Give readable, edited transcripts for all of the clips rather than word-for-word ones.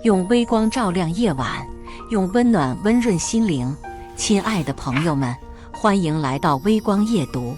用微光照亮夜晚，用温暖温润心灵。亲爱的朋友们，欢迎来到微光夜读。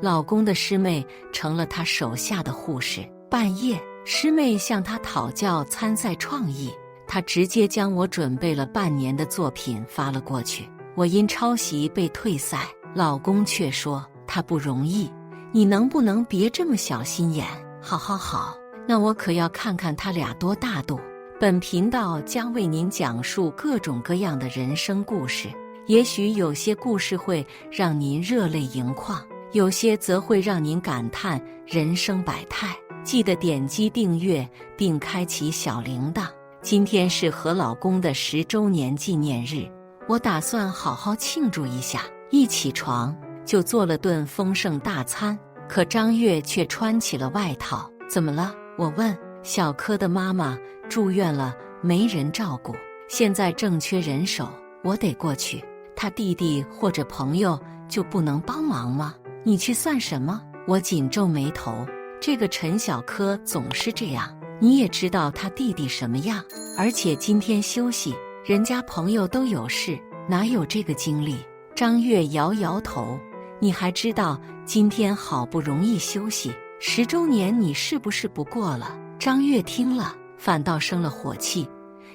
老公的师妹成了他手下的护士。半夜，师妹向他讨教参赛创意，他直接将我准备了半年的作品发了过去。我因抄袭被退赛，老公却说他不容易，你能不能别这么小心眼？好，那我可要看看他俩多大度。本频道将为您讲述各种各样的人生故事，也许有些故事会让您热泪盈眶，有些则会让您感叹人生百态。记得点击订阅并开启小铃铛。今天是和老公的10周年纪念日，我打算好好庆祝一下。一起床就做了顿丰盛大餐，可张月却穿起了外套。怎么了？我问。小柯的妈妈住院了，没人照顾，现在正缺人手，我得过去。他弟弟或者朋友就不能帮忙吗？你去算什么？我紧皱眉头。这个陈小柯总是这样，你也知道他弟弟什么样，而且今天休息，人家朋友都有事，哪有这个精力？张月摇摇头。你还知道今天好不容易休息，10周年你是不是不过了？张月听了反倒生了火气，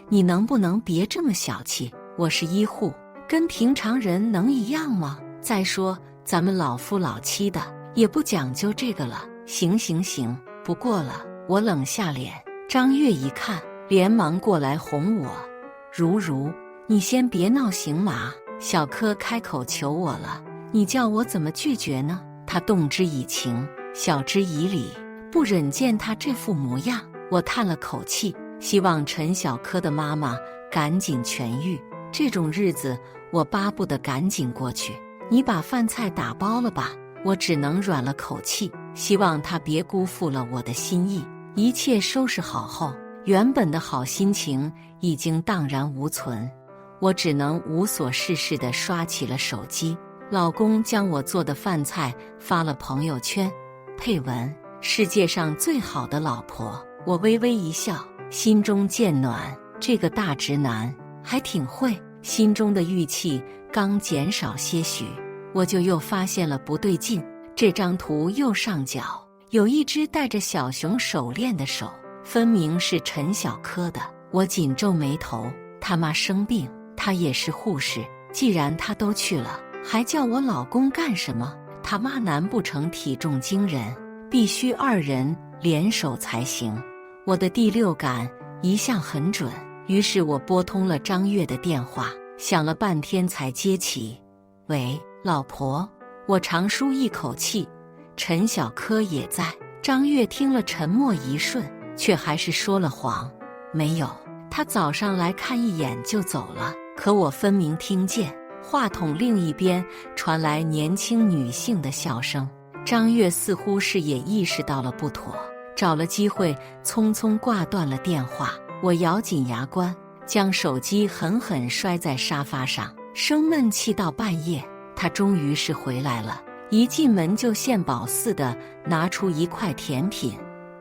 你能不能别这么小气？我是医护，跟平常人能一样吗？再说咱们老夫老妻的也不讲究这个了。行，不过了。我冷下脸。张月一看连忙过来哄我，如你先别闹行吗？小柯开口求我了，你叫我怎么拒绝呢？他动之以情，晓之以理，不忍见他这副模样。我叹了口气，希望陈小柯的妈妈赶紧痊愈。这种日子我巴不得赶紧过去。你把饭菜打包了吧？我只能软了口气，希望他别辜负了我的心意。一切收拾好后，原本的好心情已经荡然无存，我只能无所事事地刷起了手机。老公将我做的饭菜发了朋友圈，配文：世界上最好的老婆。我微微一笑，心中渐暖。这个大直男还挺会。心中的郁气刚减少些许，我就又发现了不对劲。这张图右上角有一只戴着小熊手链的手，分明是陈小柯的。我紧皱眉头，他妈生病，他也是护士，既然他都去了，还叫我老公干什么？他妈难不成体重惊人，必须2人联手才行？我的第六感一向很准，于是我拨通了张月的电话，响了半天才接起。喂，老婆。我长舒一口气，陈小柯也在。张月听了沉默一瞬，却还是说了谎，没有，他早上来看一眼就走了。可我分明听见话筒另一边传来年轻女性的笑声。张月似乎是也意识到了不妥，找了机会匆匆挂断了电话。我咬紧牙关，将手机狠狠摔在沙发上，生闷气到半夜。他终于是回来了，一进门就献宝似的拿出一块甜品。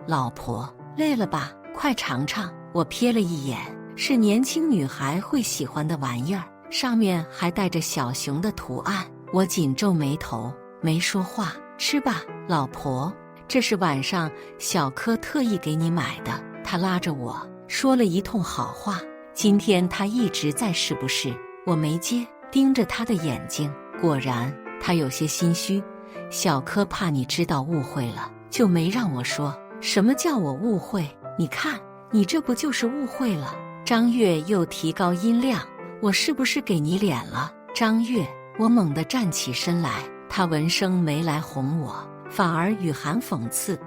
老婆，累了吧？快尝尝。我瞥了一眼，是年轻女孩会喜欢的玩意儿，上面还带着小熊的图案。我紧皱眉头，没说话。吃吧，老婆，这是晚上小柯特意给你买的。他拉着我说了一通好话，今天他一直在是不是？我没接，盯着他的眼睛。果然他有些心虚，小柯怕你知道误会了，就没让我说。什么叫我误会？你看你这不就是误会了？张月又提高音量，我是不是给你脸了？张月，我猛地站起身来，他闻声没来哄我，反而语含讽刺，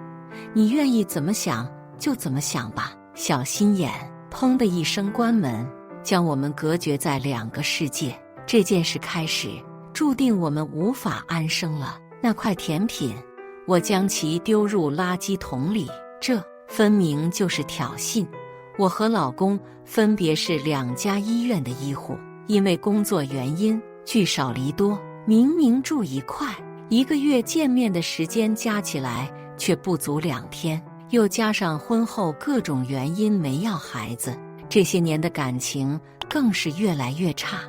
你愿意怎么想就怎么想吧，小心眼。砰的一声关门，将我们隔绝在2个世界。这件事开始注定我们无法安生了。那块甜品，我将其丢入垃圾桶里，这分明就是挑衅。我和老公分别是2家医院的医护，因为工作原因聚少离多，明明住一块，1个月见面的时间加起来却不足2天，又加上婚后各种原因没要孩子，这些年的感情更是越来越差。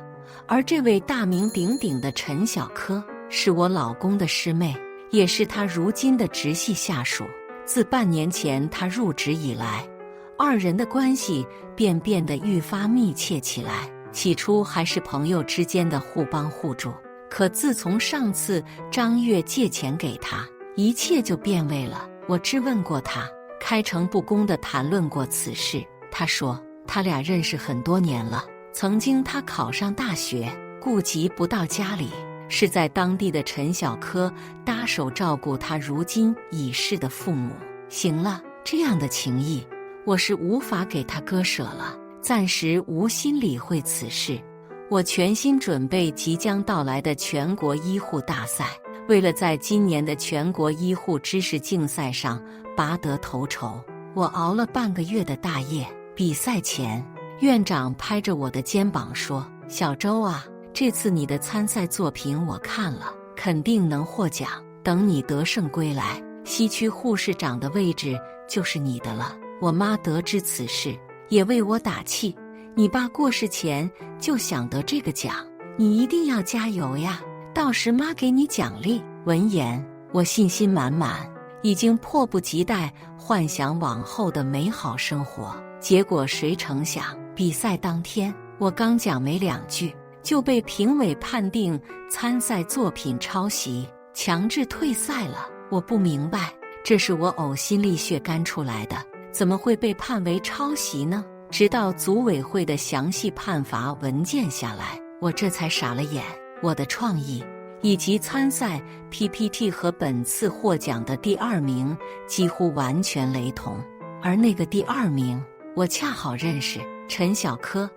而这位大名鼎鼎的陈小柯，是我老公的师妹，也是他如今的直系下属。自半年前他入职以来，二人的关系便变得愈发密切起来。起初还是朋友之间的互帮互助，可自从上次张月借钱给他，一切就变味了。我质问过他，开诚布公地谈论过此事。他说他俩认识很多年了，曾经他考上大学，顾及不到家里，是在当地的陈小柯搭手照顾他如今已逝的父母。行了，这样的情谊我是无法给他割舍了，暂时无心理会此事。我全心准备即将到来的全国医护大赛，为了在今年的全国医护知识竞赛上拔得头筹，我熬了半个月的大夜。比赛前，院长拍着我的肩膀说：“小周啊，这次你的参赛作品我看了，肯定能获奖。等你得胜归来，西区护士长的位置就是你的了。”我妈得知此事，也为我打气。你爸过世前就想得这个奖，你一定要加油呀！到时妈给你奖励。闻言，我信心满满，已经迫不及待幻想往后的美好生活。结果谁成想，比赛当天，我刚讲没2句，就被评委判定参赛作品抄袭，强制退赛了。我不明白，这是我呕心沥血干出来的，怎么会被判为抄袭呢？直到组委会的详细判罚文件下来，我这才傻了眼。我的创意以及参赛 PPT 和本次获奖的第2名几乎完全雷同，而那个第2名，我恰好认识，陈小柯，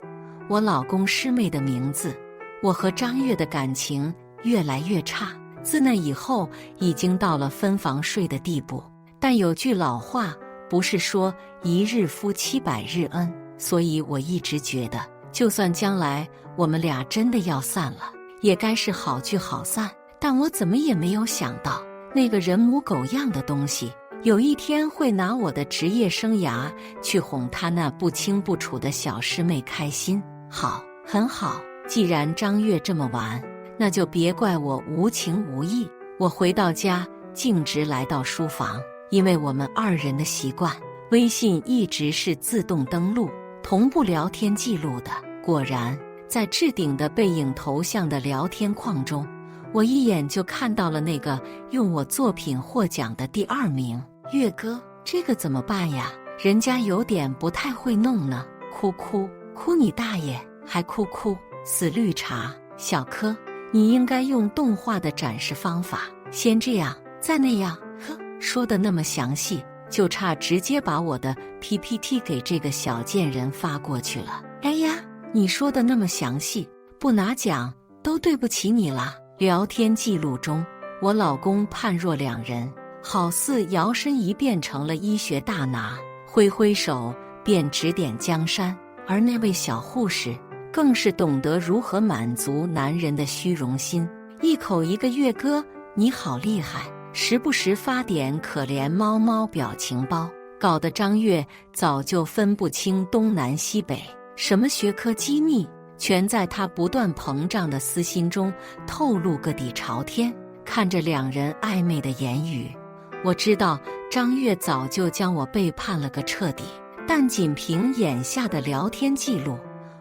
我老公师妹的名字。我和张月的感情越来越差，自那以后已经到了分房睡的地步。但有句老话，不是说一日夫妻百日恩，所以我一直觉得，就算将来我们俩真的要散了，也该是好聚好散。但我怎么也没有想到，那个人模狗样的东西，有一天会拿我的职业生涯去哄他那不清不楚的小师妹开心。好，很好，既然张月这么玩，那就别怪我无情无义。我回到家，径直来到书房，因为我们2人的习惯，微信一直是自动登录，同步聊天记录的。果然，在置顶的背影头像的聊天框中，我一眼就看到了那个用我作品获奖的第2名。月哥，这个怎么办呀？人家有点不太会弄呢。哭哭哭你大爷，还哭哭，死绿茶。小柯，你应该用动画的展示方法，先这样再那样。呵，说的那么详细，就差直接把我的 PPT 给这个小贱人发过去了。哎呀，你说的那么详细，不拿奖都对不起你了。聊天记录中，我老公判若两人，好似摇身一变成了医学大拿，挥挥手便指点江山。而那位小护士更是懂得如何满足男人的虚荣心，一口一个月哥你好厉害，时不时发点可怜猫猫表情包，搞得张月早就分不清东南西北，什么学科机密全在他不断膨胀的私心中透露个底朝天。看着2人暧昧的言语，我知道张月早就将我背叛了个彻底，但仅凭眼下的聊天记录，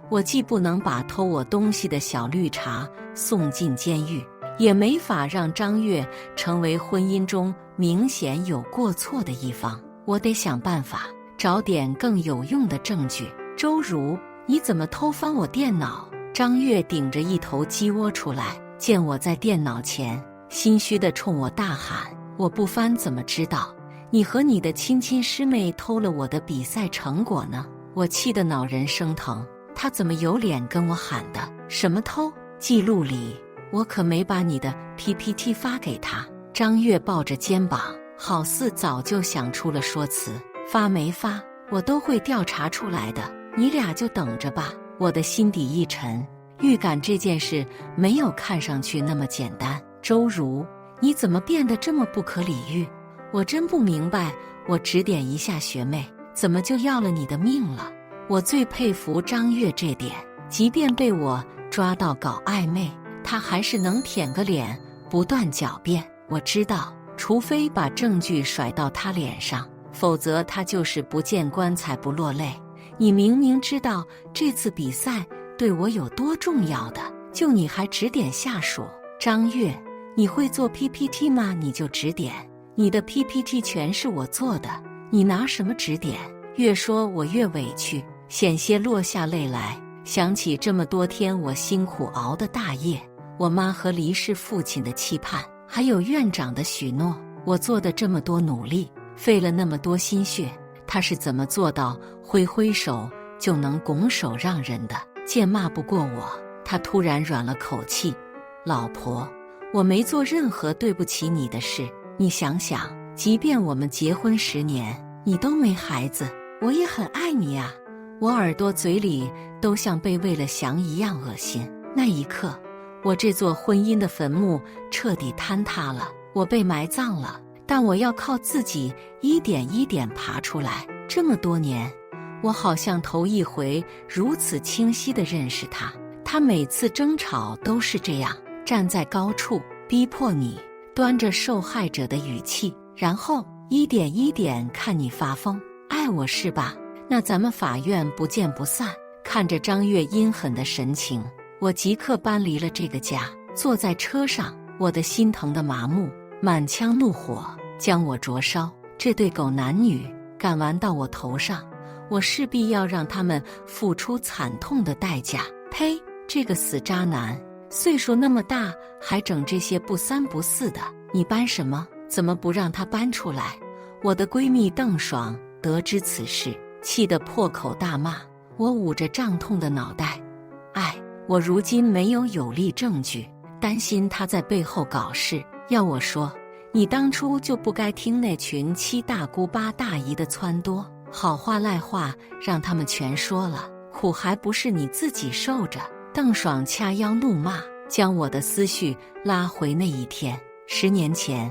我既不能把偷我东西的小绿茶送进监狱，也没法让张月成为婚姻中明显有过错的一方。我得想办法找点更有用的证据。周如，你怎么偷翻我电脑？张月顶着一头鸡窝出来，见我在电脑前，心虚地冲我大喊：我不翻怎么知道你和你的亲师妹偷了我的比赛成果呢？我气得脑仁生疼，他怎么有脸跟我喊的？什么偷？记录里我可没把你的 PPT 发给他。张月抱着肩膀，好似早就想出了说辞，发没发我都会调查出来的，你俩就等着吧。我的心底一沉，预感这件事没有看上去那么简单。周如，你怎么变得这么不可理喻？我真不明白，我指点一下学妹，怎么就要了你的命了？我最佩服张月这点，即便被我抓到搞暧昧，他还是能舔个脸，不断狡辩。我知道，除非把证据甩到他脸上，否则他就是不见棺材不落泪。你明明知道这次比赛对我有多重要的，就你还指点下属。张月，你会做 PPT 吗？你就指点，你的 PPT 全是我做的，你拿什么指点？越说我越委屈，险些落下泪来。想起这么多天我辛苦熬的大夜，我妈和离世父亲的期盼，还有院长的许诺，我做的这么多努力，费了那么多心血，他是怎么做到挥挥手就能拱手让人的？见骂不过我，他突然软了口气。老婆，我没做任何对不起你的事，你想想，即便我们结婚10年，你都没孩子，我也很爱你啊。我耳朵嘴里都像被喂了翔一样恶心。那一刻，我这座婚姻的坟墓彻底坍塌了，我被埋葬了，但我要靠自己一点一点爬出来。这么多年，我好像头一回如此清晰地认识他。他每次争吵都是这样，站在高处逼迫你，端着受害者的语气，然后一点一点看你发疯。爱我是吧？那咱们法院不见不散。看着张月阴狠的神情，我即刻搬离了这个家，坐在车上，我的心疼的麻木，满腔怒火将我灼烧。这对狗男女敢玩到我头上，我势必要让他们付出惨痛的代价。呸！这个死渣男，岁数那么大，还整这些不三不四的，你搬什么？怎么不让他搬出来？我的闺蜜邓爽得知此事，气得破口大骂。我捂着胀痛的脑袋，我如今没有有力证据，担心他在背后搞事。要我说，你当初就不该听那群7大姑8大姨的撺掇，好话赖话让他们全说了，苦还不是你自己受着。邓爽掐腰怒骂，将我的思绪拉回那一天。10年前，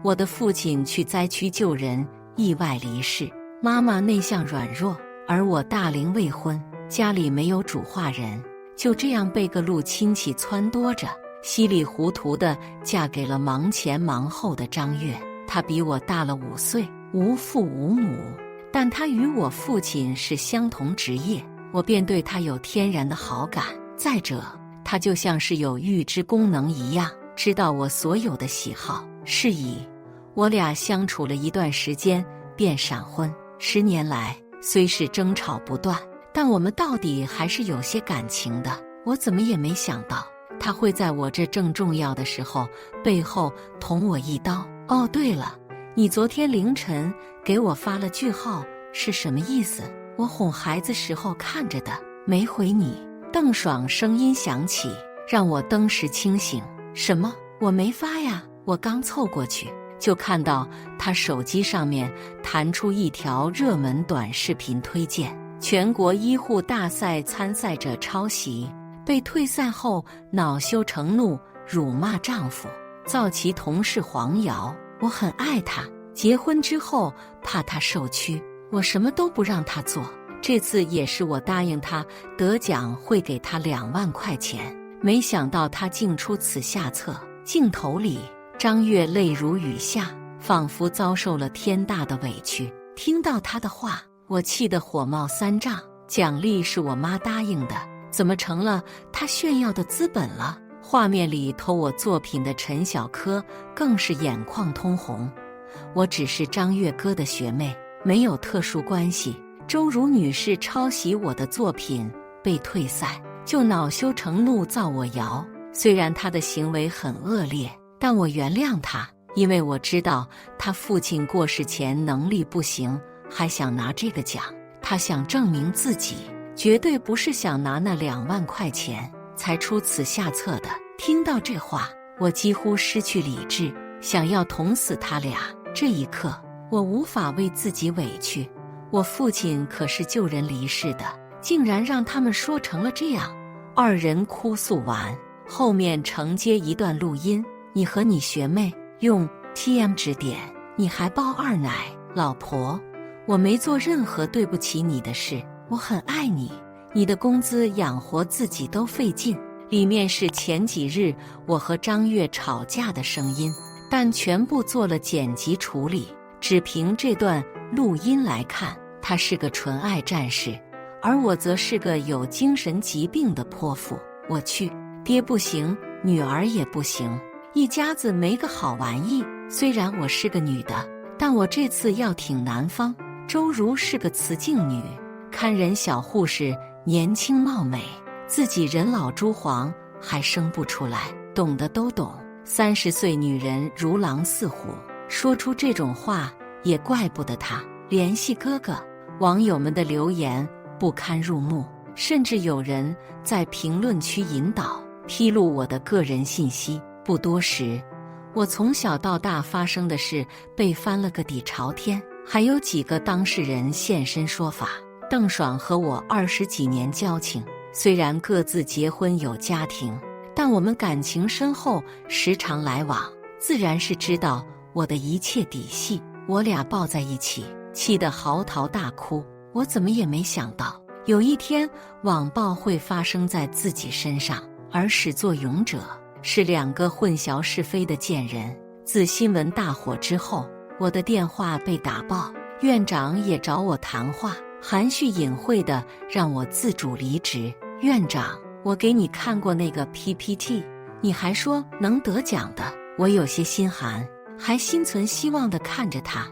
我的父亲去灾区救人，意外离世，妈妈内向软弱，而我大龄未婚，家里没有主话人，就这样被个路亲戚撺掇着，稀里糊涂地嫁给了忙前忙后的张月。他比我大了5岁，无父无母，但他与我父亲是相同职业，我便对他有天然的好感。再者，他就像是有预知功能一样，知道我所有的喜好是以。我俩相处了一段时间，便闪婚。10年来，虽是争吵不断，但我们到底还是有些感情的。我怎么也没想到，他会在我这正重要的时候，背后捅我一刀。哦，对了，你昨天凌晨给我发了句号，是什么意思？我哄孩子时候看着的，没回你。邓爽声音响起，让我登时清醒。什么？我没发呀！我刚凑过去，就看到他手机上面弹出一条热门短视频推荐：全国医护大赛参赛者抄袭，被退赛后恼羞成怒，辱骂丈夫，造其同事黄瑶。我很爱他，结婚之后怕他受屈，我什么都不让他做。这次也是我答应他得奖会给他2万块钱，没想到他竟出此下策。镜头里，张月泪如雨下，仿佛遭受了天大的委屈。听到他的话，我气得火冒3丈。奖励是我妈答应的，怎么成了他炫耀的资本了？画面里偷我作品的陈小柯更是眼眶通红。我只是张月哥的学妹，没有特殊关系。周如女士抄袭我的作品被退赛，就恼羞成怒造我谣。虽然她的行为很恶劣，但我原谅她，因为我知道她父亲过世前能力不行，还想拿这个奖。她想证明自己，绝对不是想拿那2万块钱才出此下策的。听到这话，我几乎失去理智，想要捅死他俩。这一刻，我无法为自己委屈。我父亲可是救人离世的，竟然让他们说成了这样。2人哭诉完，后面承接一段录音：你和你学妹用 TM 指点，你还包2奶。老婆，我没做任何对不起你的事，我很爱你，你的工资养活自己都费劲。里面是前几日我和张月吵架的声音，但全部做了剪辑处理。只凭这段录音来看，他是个纯爱战士，而我则是个有精神疾病的泼妇。我去，爹不行，女儿也不行，一家子没个好玩意。虽然我是个女的，但我这次要挺男方。周如是个雌竞女，看人小护士，年轻貌美，自己人老珠黄，还生不出来，懂的都懂。30岁女人如狼似虎，说出这种话也怪不得她。联系哥哥，网友们的留言不堪入目，甚至有人在评论区引导披露我的个人信息。不多时，我从小到大发生的事被翻了个底朝天，还有几个当事人现身说法。邓爽和我20几年交情，虽然各自结婚有家庭，但我们感情深厚，时常来往，自然是知道我的一切底细。我俩抱在一起，气得嚎啕大哭。我怎么也没想到，有一天网暴会发生在自己身上，而始作俑者是2个混淆是非的贱人。自新闻大火之后，我的电话被打爆，院长也找我谈话，含蓄隐晦地让我自主离职。院长，我给你看过那个 PPT， 你还说能得奖的。我有些心寒，还心存希望地看着他。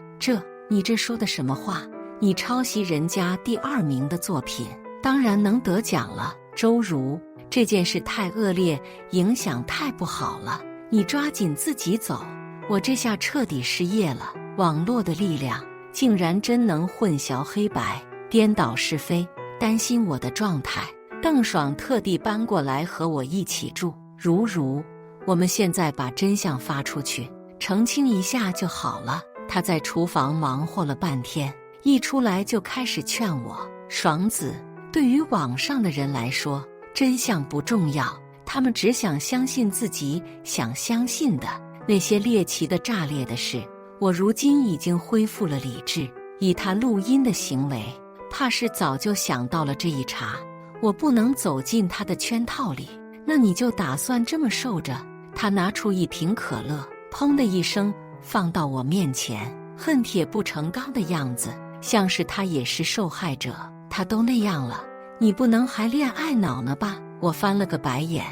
你这说的什么话？你抄袭人家第2名的作品，当然能得奖了。周如，这件事太恶劣，影响太不好了，你抓紧自己走。我这下彻底失业了。网络的力量竟然真能混淆黑白，颠倒是非。担心我的状态，邓爽特地搬过来和我一起住。如，我们现在把真相发出去，澄清一下就好了。他在厨房忙活了半天，一出来就开始劝我，爽子，对于网上的人来说，真相不重要，他们只想相信自己想相信的。那些猎奇的炸裂的事，我如今已经恢复了理智。以他录音的行为，怕是早就想到了这一茬。我不能走进他的圈套里。那你就打算这么受着？他拿出一瓶可乐，砰的一声放到我面前，恨铁不成钢的样子，像是他也是受害者。他都那样了，你不能还恋爱脑呢吧？我翻了个白眼，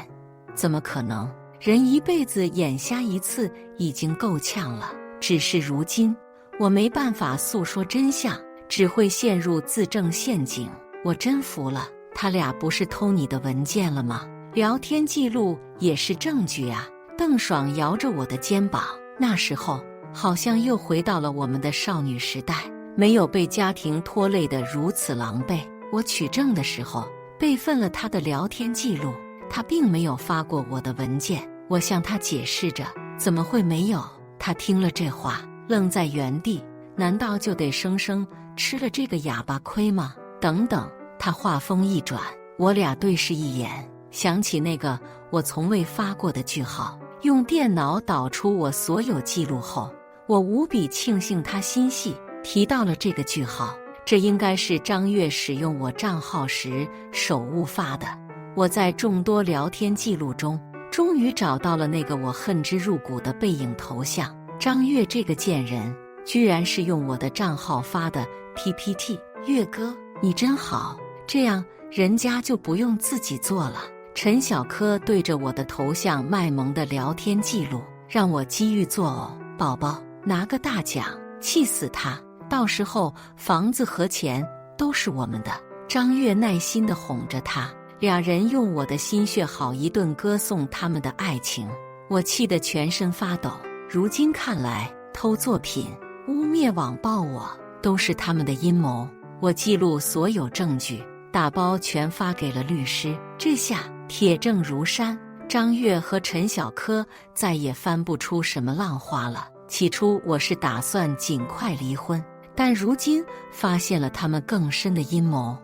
怎么可能？人一辈子眼瞎一次已经够呛了，只是如今我没办法诉说真相，只会陷入自证陷阱。我真服了，他俩不是偷你的文件了吗？聊天记录也是证据啊。邓爽摇着我的肩膀，那时候好像又回到了我们的少女时代，没有被家庭拖累得如此狼狈。我取证的时候备份了他的聊天记录，他并没有发过我的文件。我向他解释着，怎么会没有？他听了这话愣在原地，难道就得生生吃了这个哑巴亏吗？等等，他话锋一转，我俩对视一眼，想起那个我从未发过的句号。用电脑导出我所有记录后，我无比庆幸他心细提到了这个句号，这应该是张月使用我账号时手误发的。我在众多聊天记录中终于找到了那个我恨之入骨的背影头像。张月这个贱人居然是用我的账号发的 PPT。 月哥你真好，这样人家就不用自己做了。陈小柯对着我的头像卖萌的聊天记录，让我机遇作呕。宝宝拿个大奖，气死他，到时候房子和钱都是我们的。张月耐心地哄着他，俩人用我的心血好一顿歌颂他们的爱情。我气得全身发抖。如今看来，偷作品、污蔑网暴我都是他们的阴谋。我记录所有证据，打包全发给了律师，这下铁证如山，张月和陈小柯再也翻不出什么浪花了。起初我是打算尽快离婚，但如今发现了他们更深的阴谋。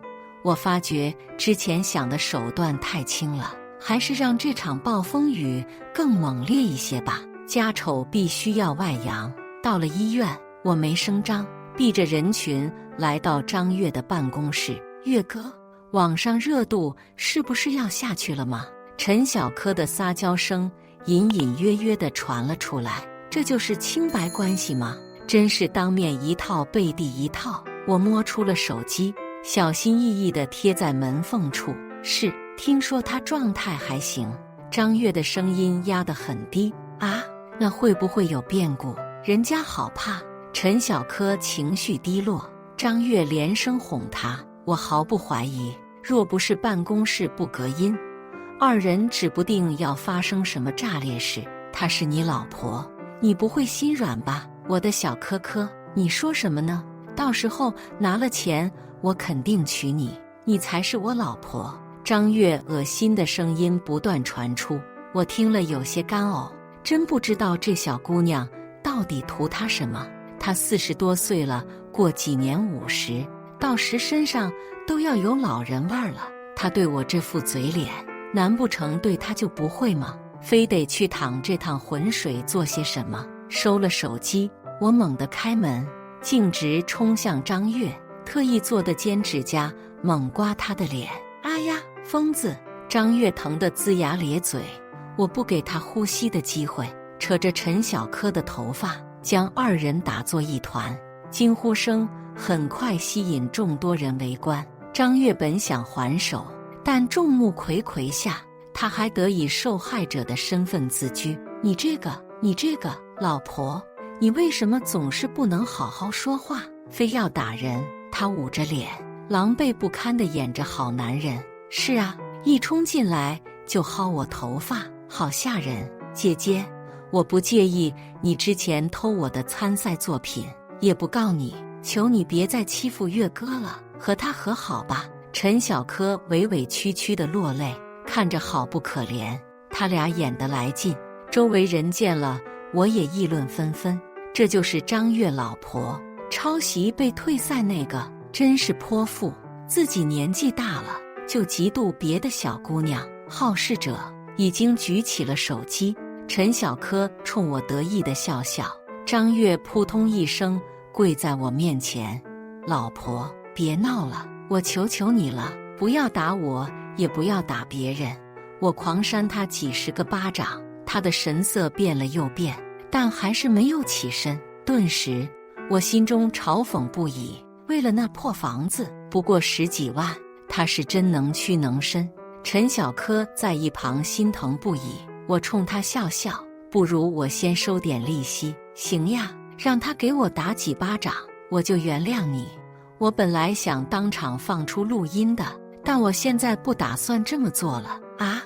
我发觉之前想的手段太轻了，还是让这场暴风雨更猛烈一些吧。家丑必须要外扬。到了医院，我没声张，避着人群来到张月的办公室。月哥，网上热度是不是要下去了吗？陈小柯的撒娇声隐隐约约地传了出来。这就是清白关系吗？真是当面一套背地一套。我摸出了手机，小心翼翼地贴在门缝处。是，听说他状态还行。张月的声音压得很低。啊，那会不会有变故？人家好怕。陈小柯情绪低落，张月连声哄他。我毫不怀疑，若不是办公室不隔音，二人指不定要发生什么炸裂事。她是你老婆，你不会心软吧？我的小柯柯，你说什么呢？到时候拿了钱，我肯定娶你，你才是我老婆。张月恶心的声音不断传出，我听了有些干呕，真不知道这小姑娘到底图他什么。她40多岁了，过几年50，到时身上都要有老人味儿了。她对我这副嘴脸，难不成对她就不会吗？非得去淌这趟浑水做些什么？收了手机，我猛地开门，径直冲向张月，特意做的尖指甲猛刮她的脸。哎呀，疯子！张月疼得龇牙咧嘴，我不给她呼吸的机会，扯着陈小柯的头发，将二人打作一团。惊呼声很快吸引众多人围观。张月本想还手，但众目睽睽下，他还得以受害者的身份自居。你这个老婆，你为什么总是不能好好说话，非要打人？他捂着脸，狼狈不堪地演着好男人。是啊，一冲进来就薅我头发，好吓人。姐姐，我不介意你之前偷我的参赛作品，也不告你，求你别再欺负月哥了，和他和好吧。陈小柯委委屈屈地落泪，看着好不可怜。他俩演得来劲，周围人见了我也议论纷纷。这就是张月老婆，抄袭被退赛那个，真是泼妇，自己年纪大了就嫉妒别的小姑娘。好事者已经举起了手机，陈小柯冲我得意地笑笑。张月扑通一声跪在我面前，老婆，别闹了，我求求你了，不要打我，也不要打别人。我狂扇他几10个巴掌，他的神色变了又变，但还是没有起身。顿时我心中嘲讽不已，为了那破房子不过10几万，他是真能屈能伸。陈小柯在一旁心疼不已，我冲他笑笑，不如我先收点利息。行呀，让他给我打几巴掌，我就原谅你。我本来想当场放出录音的，但我现在不打算这么做了。啊，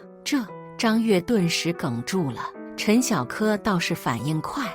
张月顿时哽住了。陈小柯倒是反应快，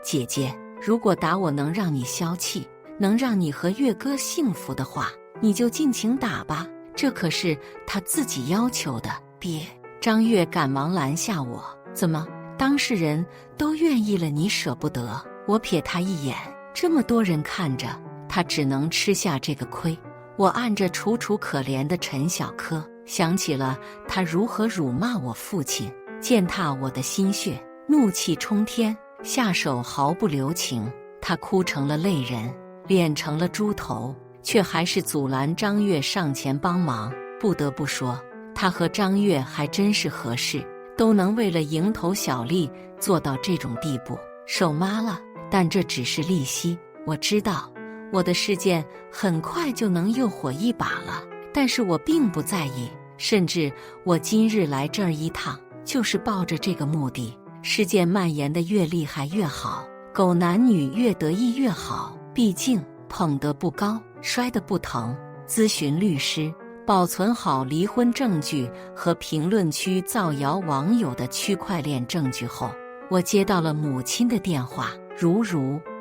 姐姐，如果打我能让你消气，能让你和月哥幸福的话，你就尽情打吧，这可是他自己要求的。别！张月赶忙拦下我，怎么，当事人都愿意了，你舍不得？我瞥他一眼，这么多人看着，他只能吃下这个亏。我按着楚楚可怜的陈小柯，想起了他如何辱骂我父亲，践踏我的心血，怒气冲天，下手毫不留情。他哭成了泪人，脸成了猪头，却还是阻拦张月上前帮忙。不得不说，他和张月还真是合适，都能为了蝇头小利做到这种地步。手麻了，但这只是利息。我知道我的事件很快就能又火一把了，但是我并不在意，甚至我今日来这儿一趟，就是抱着这个目的。事件蔓延得越厉害越好，狗男女越得意越好，毕竟捧得不高，摔得不疼。咨询律师，保存好离婚证据和评论区造谣网友的区块链证据后，我接到了母亲的电话。如，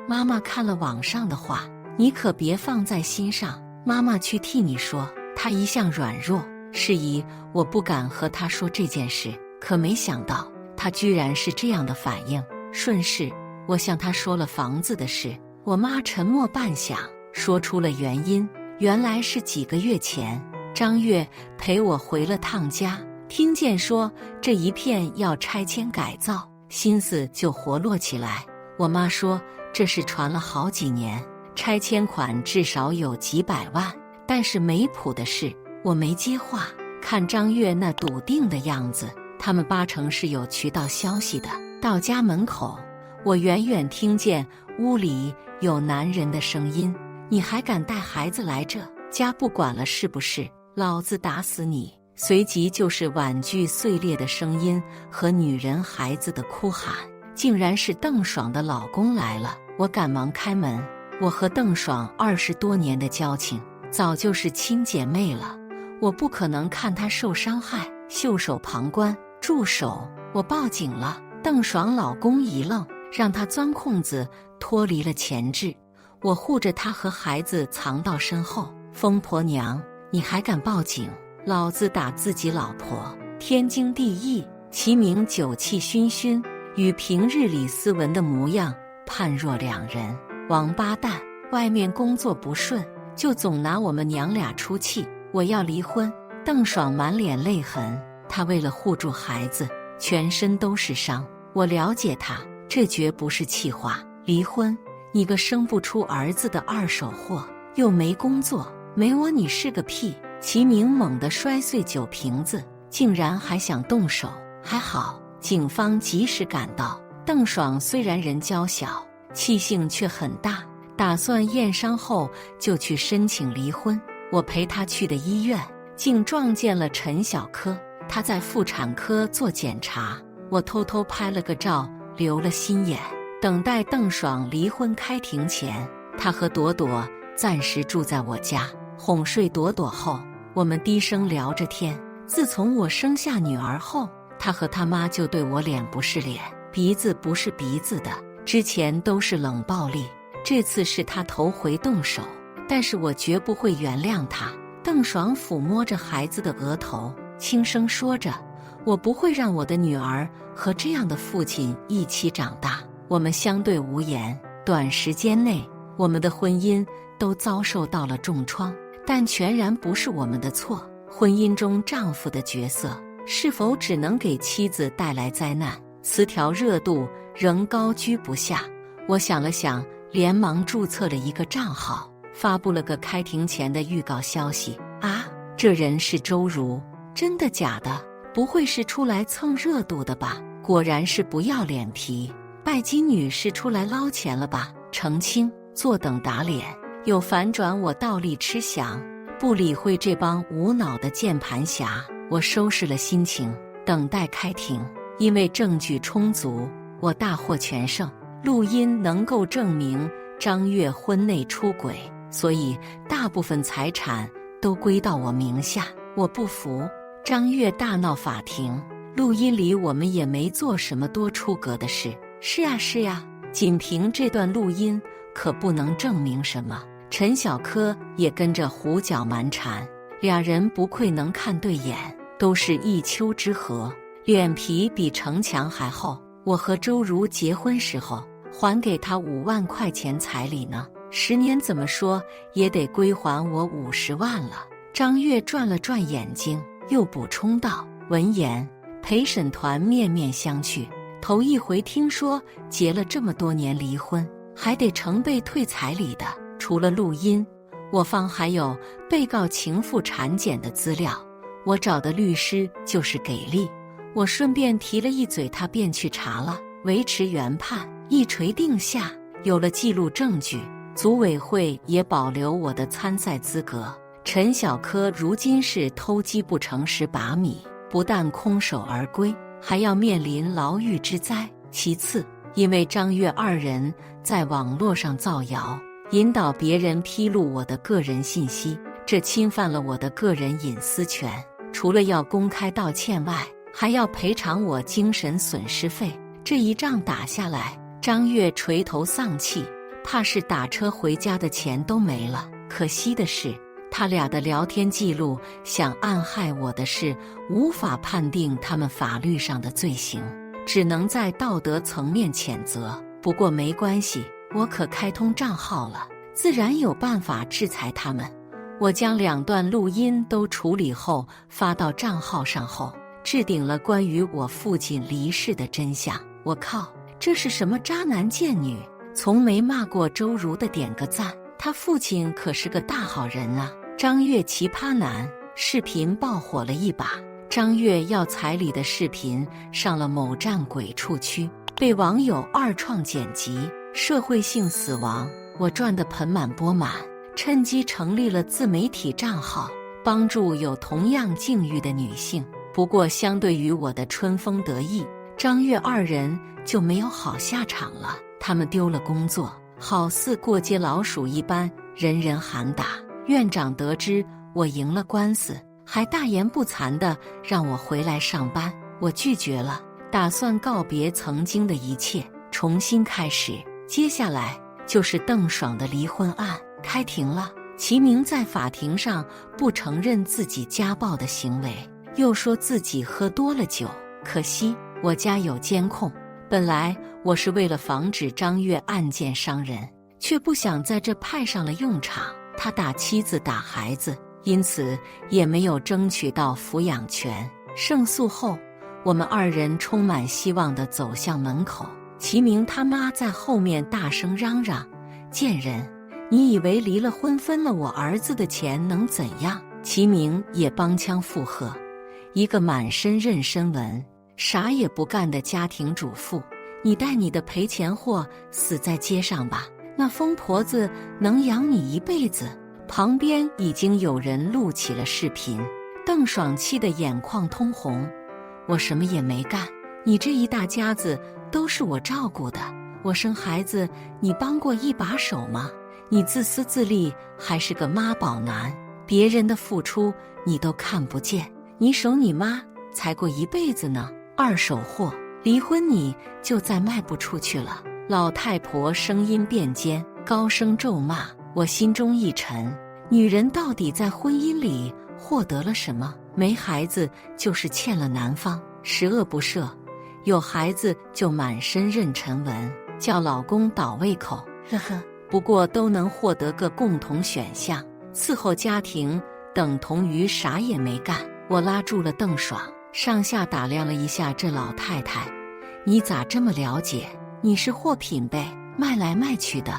妈妈看了网上的话，你可别放在心上，妈妈去替你说。她一向软弱，是以我不敢和她说这件事，可没想到她居然是这样的反应。顺势我向她说了房子的事，我妈沉默半晌，说出了原因。原来是几个月前，张月陪我回了趟家，听见说这一片要拆迁改造，心思就活络起来。我妈说这事传了好几年，拆迁款至少有几百万，但是没谱的是，我没接话。看张月那笃定的样子，他们八成是有渠道消息的。到家门口，我远远听见屋里有男人的声音：“你还敢带孩子来这？家不管了是不是？老子打死你！”随即就是碗具碎裂的声音和女人孩子的哭喊。竟然是邓爽的老公来了！我赶忙开门。我和邓爽20多年的交情，早就是亲姐妹了。我不可能看她受伤害，袖手旁观。住手！我报警了。邓爽老公一愣，让她钻空子脱离了前置。我护着她和孩子藏到身后。疯婆娘，你还敢报警？老子打自己老婆，天经地义。其名酒气熏熏，与平日里斯文的模样判若两人。王八蛋，外面工作不顺，就总拿我们娘俩出气。我要离婚。邓爽满脸泪痕，她为了护住孩子，全身都是伤。我了解她，这绝不是气话。离婚？你个生不出儿子的二手货，又没工作，没我你是个屁！齐明猛地摔碎酒瓶子，竟然还想动手。还好警方及时赶到。邓爽虽然人娇小，气性却很大，打算验伤后就去申请离婚。我陪她去的医院，竟撞见了陈小科，他在妇产科做检查。我偷偷拍了个照，留了心眼。等待邓爽离婚开庭前，他和朵朵暂时住在我家，哄睡朵朵后，我们低声聊着天。自从我生下女儿后，他和他妈就对我脸不是脸，鼻子不是鼻子的。之前都是冷暴力，这次是他头回动手，但是我绝不会原谅他。邓爽抚摸着孩子的额头，轻声说着：“我不会让我的女儿和这样的父亲一起长大。”我们相对无言。短时间内，我们的婚姻都遭受到了重创，但全然不是我们的错。婚姻中丈夫的角色是否只能给妻子带来灾难？词条热度仍高居不下。我想了想，连忙注册了一个账号，发布了个开庭前的预告消息。啊，这人是周如，真的假的？不会是出来蹭热度的吧？果然是不要脸皮。拜金女是出来捞钱了吧？澄清，坐等打脸。有反转，我倒立吃翔，不理会这帮无脑的键盘侠。我收拾了心情，等待开庭。因为证据充足，我大获全胜。录音能够证明张月婚内出轨，所以大部分财产都归到我名下。我不服，张月大闹法庭。录音里我们也没做什么多出格的事。是呀是呀，仅凭这段录音可不能证明什么。陈小科也跟着胡搅蛮缠，俩人不愧能看对眼，都是一丘之貉，脸皮比城墙还厚。我和周如结婚时候还给他5万块钱彩礼呢，10年怎么说也得归还我50万了。张月转了转眼睛，又补充道。闻言，陪审团面面相觑。头一回听说结了这么多年离婚还得成倍退彩礼的。除了录音，我方还有被告情妇产检的资料。我找的律师就是给力，我顺便提了一嘴，他便去查了，维持原判，一锤定下。有了记录证据，组委会也保留我的参赛资格。陈小科如今是偷鸡不成蚀把米，不但空手而归，还要面临牢狱之灾。其次，因为张月2人在网络上造谣，引导别人披露我的个人信息，这侵犯了我的个人隐私权。除了要公开道歉外，还要赔偿我精神损失费。这一仗打下来，张月垂头丧气，怕是打车回家的钱都没了。可惜的是，他俩的聊天记录想暗害我的事，无法判定他们法律上的罪行，只能在道德层面谴责。不过没关系，我可开通账号了，自然有办法制裁他们。我将2段录音都处理后发到账号上后，置顶了关于我父亲离世的真相。我靠，这是什么渣男贱女？从没骂过周如的点个赞，他父亲可是个大好人啊！张悦奇葩男视频爆火了一把。张悦要彩礼的视频上了某站鬼畜区，被网友二创剪辑，社会性死亡。我赚得盆满钵满，趁机成立了自媒体账号，帮助有同样境遇的女性。不过相对于我的春风得意，张悦二人就没有好下场了。他们丢了工作，好似过街老鼠一般，人人喊打。院长得知我赢了官司，还大言不惭地让我回来上班。我拒绝了，打算告别曾经的一切，重新开始。接下来就是邓爽的离婚案开庭了。齐明在法庭上不承认自己家暴的行为，又说自己喝多了酒。可惜我家有监控，本来我是为了防止张悦案件伤人，却不想在这派上了用场。他打妻子打孩子，因此也没有争取到抚养权。胜诉后，我们二人充满希望地走向门口，齐明他妈在后面大声嚷嚷：“贱人，你以为离了婚分了我儿子的钱能怎样？”齐明也帮腔附和：“一个满身妊娠纹、啥也不干的家庭主妇，你带你的赔钱货死在街上吧，那疯婆子能养你一辈子。”旁边已经有人录起了视频，邓爽气得眼眶通红：“我什么也没干，你这一大家子都是我照顾的，我生孩子你帮过一把手吗？你自私自利，还是个妈宝男，别人的付出你都看不见，你守你妈才过一辈子呢，二手货，离婚你就再卖不出去了。”老太婆声音变尖，高声咒骂。我心中一沉，女人到底在婚姻里获得了什么？没孩子就是欠了男方，十恶不赦；有孩子就满身妊娠纹，叫老公倒胃口。呵呵，不过都能获得个共同选项，伺候家庭等同于啥也没干。我拉住了邓爽，上下打量了一下这老太太：“你咋这么了解？你是货品呗，卖来卖去的。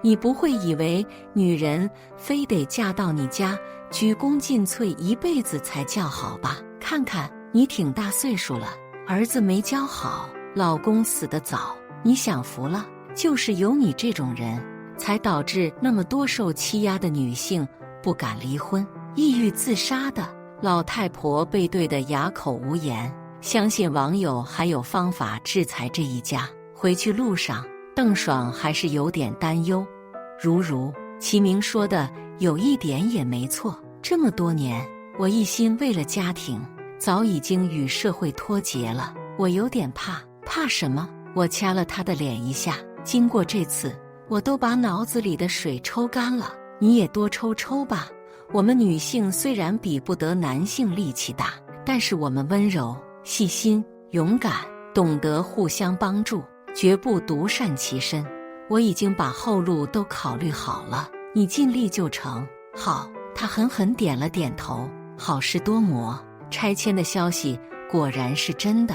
你不会以为女人非得嫁到你家鞠躬尽瘁一辈子才叫好吧？看看你挺大岁数了，儿子没教好，老公死得早，你享福了。就是有你这种人，才导致那么多受欺压的女性不敢离婚，抑郁自杀的。”老太婆被对得哑口无言，相信网友还有方法制裁这一家。回去路上，邓爽还是有点担忧。如齐明说的有一点也没错，这么多年我一心为了家庭，早已经与社会脱节了。我有点怕。怕什么？我掐了他的脸一下，经过这次，我都把脑子里的水抽干了，你也多抽抽吧。我们女性虽然比不得男性力气大，但是我们温柔、细心、勇敢，懂得互相帮助，绝不独善其身。我已经把后路都考虑好了，你尽力就成。好，他狠狠点了点头。好事多磨，拆迁的消息果然是真的。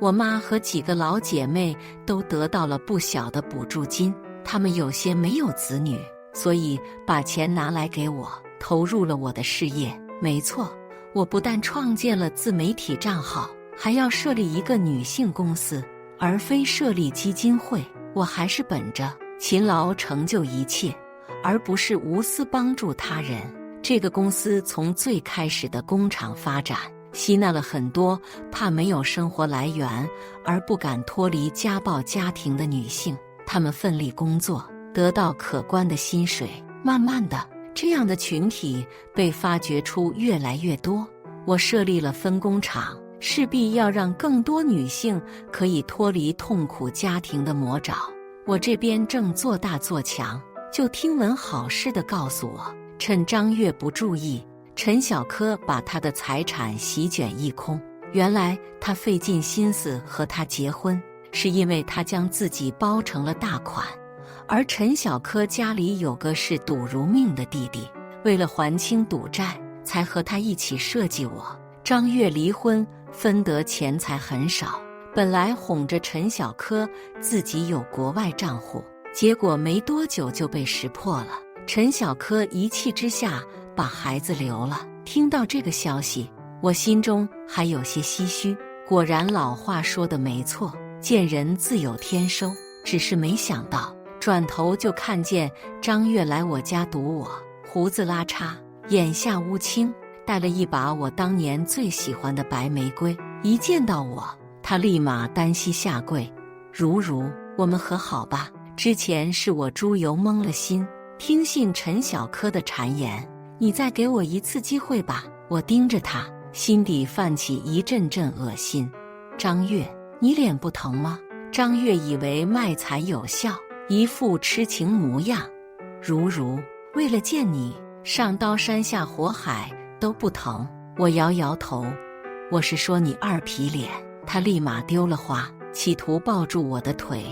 我妈和几个老姐妹都得到了不小的补助金，她们有些没有子女，所以把钱拿来给我，投入了我的事业。没错，我不但创建了自媒体账号，还要设立一个女性公司，而非设立基金会。我还是本着勤劳成就一切，而不是无私帮助他人。这个公司从最开始的工厂发展，吸纳了很多怕没有生活来源而不敢脱离家暴家庭的女性，她们奋力工作，得到可观的薪水。慢慢的，这样的群体被发掘出越来越多。我设立了分工厂，势必要让更多女性可以脱离痛苦家庭的魔爪。我这边正做大做强，就听闻好事的告诉我，趁张悦不注意，陈小柯把他的财产席卷一空。原来他费尽心思和他结婚，是因为他将自己包成了大款，而陈小柯家里有个视赌如命的弟弟，为了还清赌债，才和他一起设计我。张悦离婚分得钱财很少，本来哄着陈小柯自己有国外账户，结果没多久就被识破了。陈小柯一气之下把孩子留了。听到这个消息，我心中还有些唏嘘。果然老话说的没错，见人自有天收。只是没想到，转头就看见张月来我家堵我，胡子拉碴，眼下乌青，带了一把我当年最喜欢的白玫瑰。一见到我，他立马单膝下跪：“如如，我们和好吧。之前是我猪油蒙了心，听信陈小柯的谗言，你再给我一次机会吧。”我盯着他，心底泛起一阵阵恶心。张月，你脸不疼吗？张月以为卖惨有效，一副痴情模样。如如，为了见你，上刀山下火海都不疼。我摇摇头，我是说你二皮脸。他立马丢了话，企图抱住我的腿。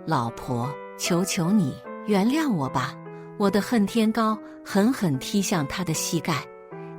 老婆，求求你原谅我吧！我的恨天高狠狠踢向他的膝盖。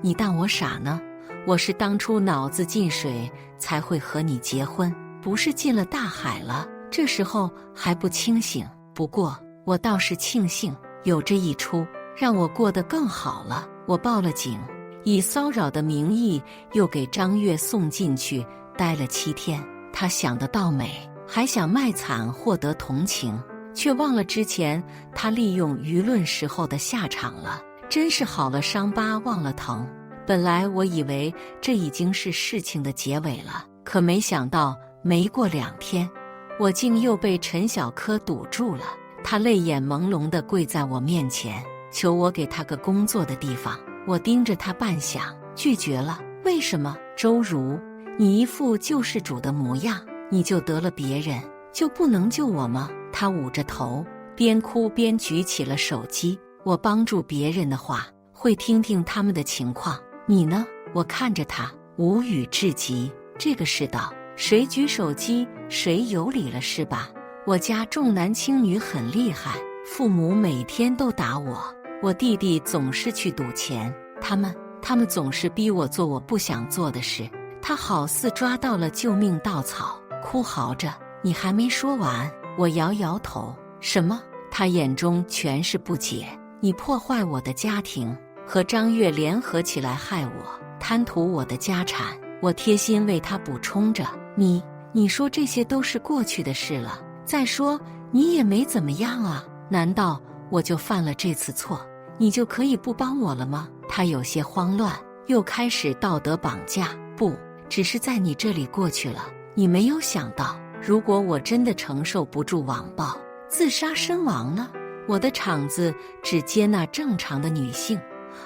你当我傻呢？我是当初脑子进水才会和你结婚，不是进了大海了，这时候还不清醒。不过我倒是庆幸有这一出，让我过得更好了。我报了警，以骚扰的名义又给张月送进去待了7天。他想得到美，还想卖惨获得同情，却忘了之前他利用舆论时候的下场了。真是好了伤疤忘了疼。本来我以为这已经是事情的结尾了，可没想到没过2天，我竟又被陈小柯堵住了。他泪眼朦胧地跪在我面前，求我给他个工作的地方。我盯着他半晌，拒绝了。为什么？周如，你一副救世主的模样，你就得了别人，就不能救我吗？他捂着头，边哭边举起了手机。我帮助别人的话，会听听他们的情况，你呢？我看着他，无语至极。这个世道，谁举手机谁有理了是吧？我家重男轻女很厉害，父母每天都打我，我弟弟总是去赌钱，他们总是逼我做我不想做的事。他好似抓到了救命稻草，哭嚎着。你还没说完。我摇摇头。什么？他眼中全是不解。你破坏我的家庭，和张月联合起来害我，贪图我的家产。我贴心为他补充着。你说这些都是过去的事了，再说你也没怎么样啊，难道我就犯了这次错，你就可以不帮我了吗？他有些慌乱，又开始道德绑架。不，只是在你这里过去了。你没有想到，如果我真的承受不住网暴，自杀身亡呢？我的场子只接纳正常的女性，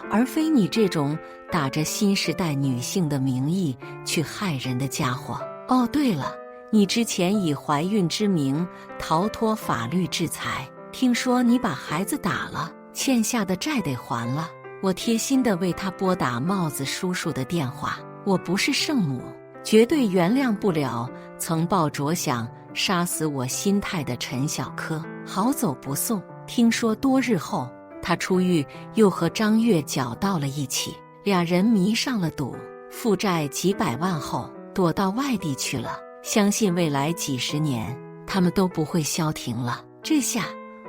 而非你这种打着新时代女性的名义去害人的家伙。哦，对了，你之前以怀孕之名逃脱法律制裁，听说你把孩子打了，欠下的债得还了。我贴心地为他拨打帽子叔叔的电话。我不是圣母，绝对原谅不了曾抱着想杀死我心态的陈小柯。好走不送。听说多日后，他出狱又和张月搅到了一起，俩人迷上了赌，负债几百万后躲到外地去了。相信未来几十年他们都不会消停了。这下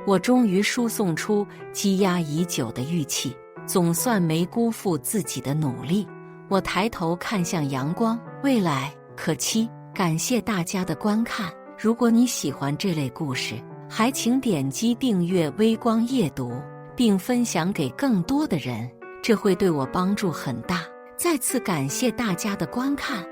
我终于输送出积压已久的玉器，总算没辜负自己的努力。我抬头看向阳光，未来可期。感谢大家的观看，如果你喜欢这类故事，还请点击订阅微光夜读，并分享给更多的人，这会对我帮助很大。再次感谢大家的观看。